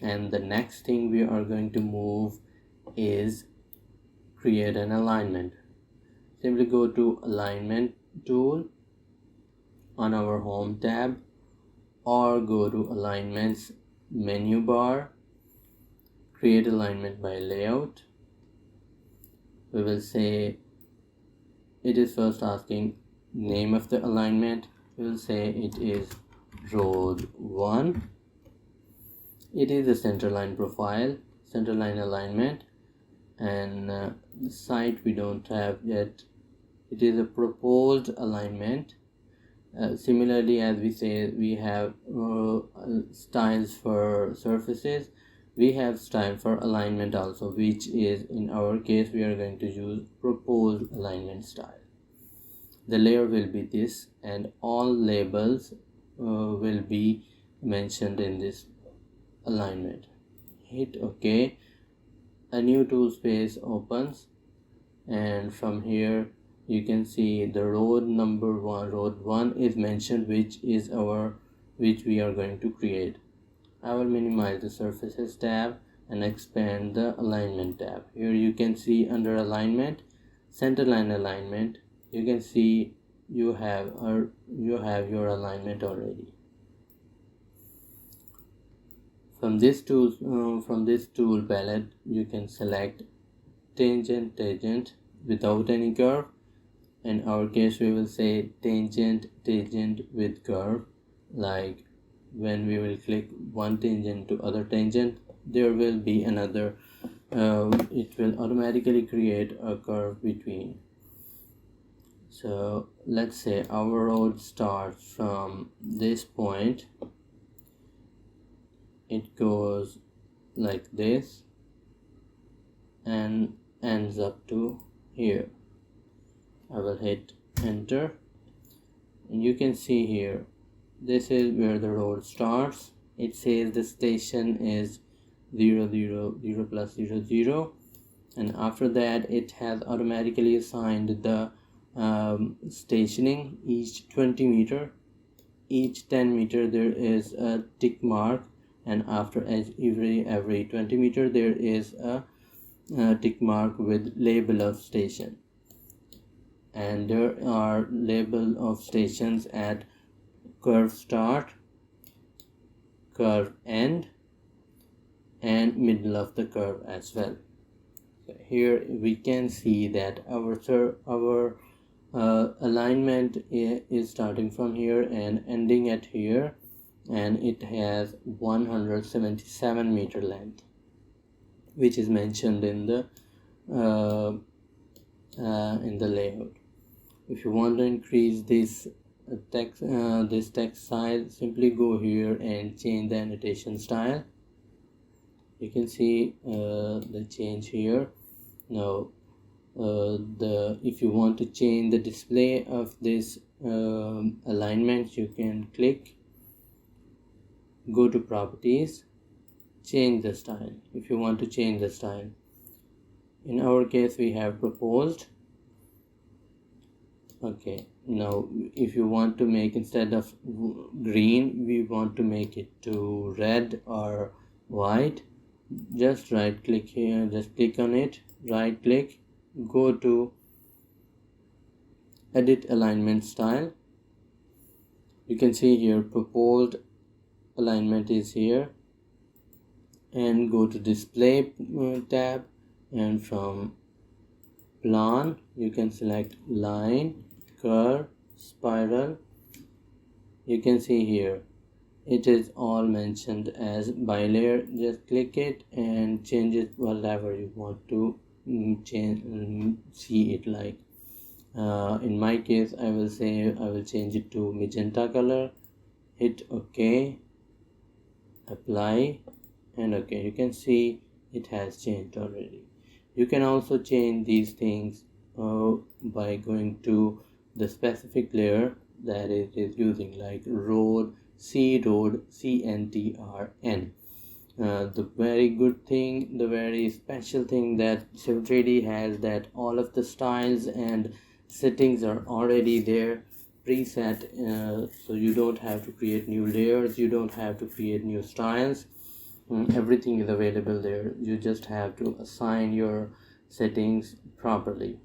And the next thing we are going to move is create an alignment. Simply go to alignment tool on our home tab, or go to alignments menu bar, create alignment by layout. We will say, it is first asking name of the alignment. We will say it is road 1. It is a centerline profile, centerline alignment, and the site we don't have yet. It is a proposed alignment. Similarly, as we say, we have styles for surfaces, we have style for alignment also, which is, in our case, we are going to use proposed alignment style. The layer will be this, and all labels will be mentioned in this alignment. Hit OK. A new tool space opens, and from here you can see the road number 1, road 1 is mentioned, which we are going to create. I will minimize the surfaces tab and expand the alignment tab. Here you can see under alignment, centerline alignment, you can see you have your alignment already. From this tool palette, you can select tangent without any curve. In our case, we will say tangent with curve. Like when we will click one tangent to other tangent, there will be another. It will automatically create a curve between. So let's say our road starts from this point. It goes like this and ends up to here. I will hit enter, and you can see here, this is where the road starts. It says the station is 0, 0, 0 plus 0, 0, and after that it has automatically assigned the stationing. Each 20 meter, each 10 meter there is a tick mark, and after every 20 meter there is a tick mark with label of station. And there are label of stations at curve start, curve end, and middle of the curve as well. So here we can see that our alignment is starting from here and ending at here, and it has 177 meter length, which is mentioned in the layout. If you want to increase this text size, simply go here and change the annotation style. You can see the change here. Now if you want to change the display of this alignment, you can click, go to properties, change the style. If you want to change the style, in our case we have proposed. Okay, now if you want to make, instead of green, we want to make it to red or white, just right click here, just click on it, right click, go to edit alignment style. You can see here proposed alignment is here, and go to display tab, and from plan you can select line, curve, spiral. You can see here it is all mentioned as by layer. Just click it and change it whatever you want to see it like. In my case, I will change it to magenta color. Hit OK, apply, and OK. You can see it has changed already. You can also change these things by going to the specific layer that it is using, like road, CNTRN. The very good thing, the very special thing that Civil 3D has, that all of the styles and settings are already there preset, so you don't have to create new layers, you don't have to create new styles. everything is available there. You just have to assign your settings properly.